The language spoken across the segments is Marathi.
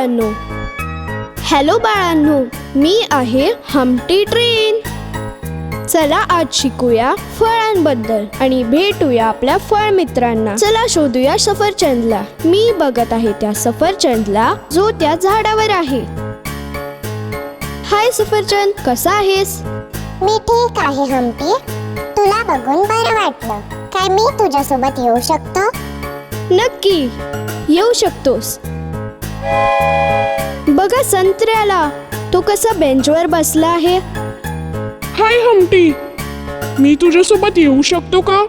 बाळांनो. हॅलो बाळांनो, मी आहे हम्टी ट्रेन. चला आज शिकूया फळांबद्दल आणि भेटूया आपल्या फळ मित्रांना. चला शोधूया सफरचंदला. मी बघत आहे त्या सफरचंदला जो त्या झाडावर आहे. हाय सफरचंद, कसा आहेस? मी ठीक आहे हम्टी. तुला बघून बरं वाटलं. काय मी तुझ्यासोबत येऊ शकतो? नक्की येऊ शकतोस. बघा संत्र्याला, तो कसा बेंचवर बसला आहे. हाय हम्टी, मी तुझ्यासोबत येऊ शकतो का?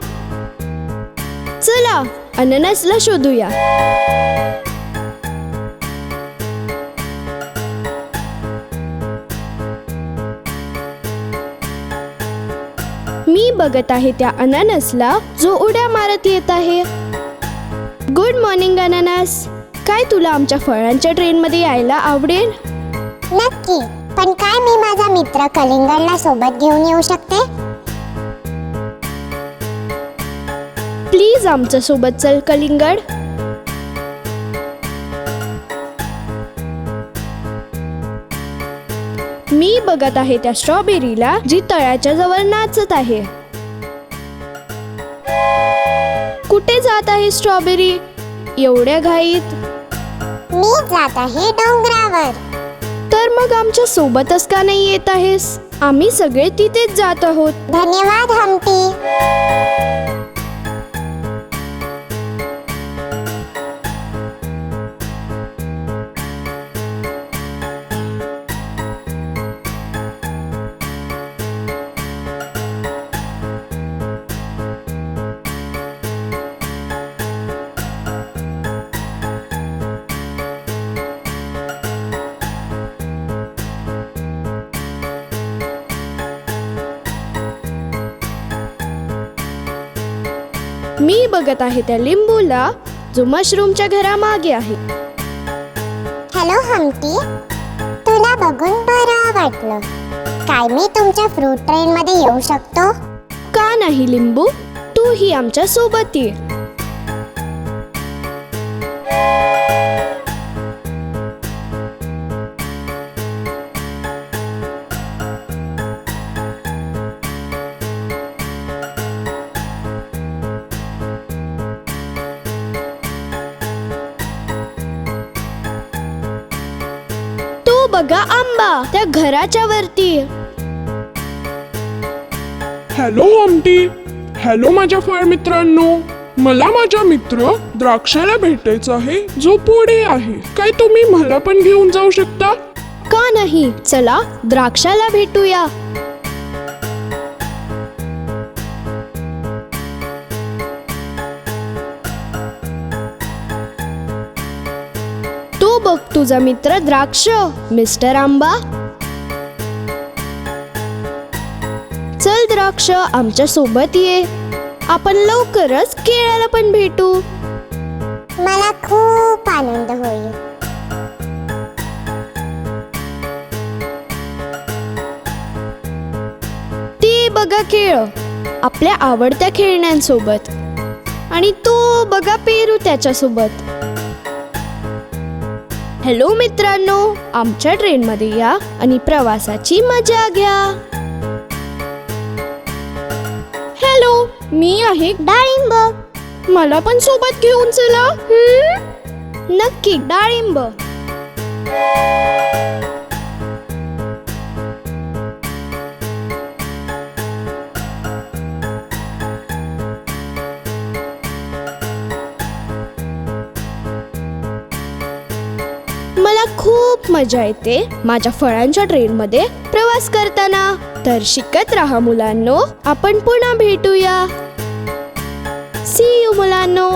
चला अननसला शोधूया. मी बघत आहे त्या अननसला जो उड्या मारत येत आहे. गुड मॉर्निंग अननस. काय तुला आमच्या फळांच्या ट्रेनमध्ये यायला आवडेल? नक्की. पण काय मी माझा मित्र कलिंगडला सोबत घेऊन येऊ शकते? प्लीज आमच्या सोबत चल कलिंगड. मी बघत आहे त्या स्ट्रॉबेरीला जी तळ्याच्या जवळ नाचत आहे. कुठे जात आहे स्ट्रॉबेरी एवढ्या घाईत? मी जात आहे डोंगरावर. तर मग आमच्या सोबतच का नाही येत आहेस? आम्ही सगळे तिथेच जात आहोत. धन्यवाद हम्टी. मी बघत आहे त्या लिंबूला जो मशरूमच्या घरामागे आहे. हॅलो हम्टी, तुला बघून बरं वाटलं. काय मी तुमच्या फ्रूट ट्रेन मध्ये येऊ शकतो? का नाही लिंबू, तूही आमच्या सोबत ये. तो बघा आंबा त्या घराच्या वरती. हॅलो हम्टी, हॅलो माझ्या फळ मित्रांनो. मला माझा मित्र द्राक्षाला भेटायचा आहे जो पुढे आहे. काय तुम्ही मला पण घेऊन जाऊ शकता? का नाही, चला द्राक्षाला भेटूया. तो बघ तुझा मित्र द्राक्ष, मिस्टर आंबा. चल द्राक्ष आमच्या सोबत ये. आपण लवकरच केळाला पण भेटू. मला खूप आनंद होईल. ते बघा केळ आपल्या आवडत्या खेळण्यांसोबत आणि तो बघा पेरू त्याच्यासोबत. हॅलो मित्रांनो, आमच्या ट्रेनमध्ये या आणि प्रवासाची मजा घ्या. हॅलो, मी आहे डाळिंब. मला पण सोबत घेऊन चला. नक्की डाळिंब. मला खूप मजा येते माझ्या फळांच्या ट्रेनमध्ये प्रवास करताना. तर शिकत राहा मुलांनो. आपण पुन्हा भेटूया. सी यू मुलांनो.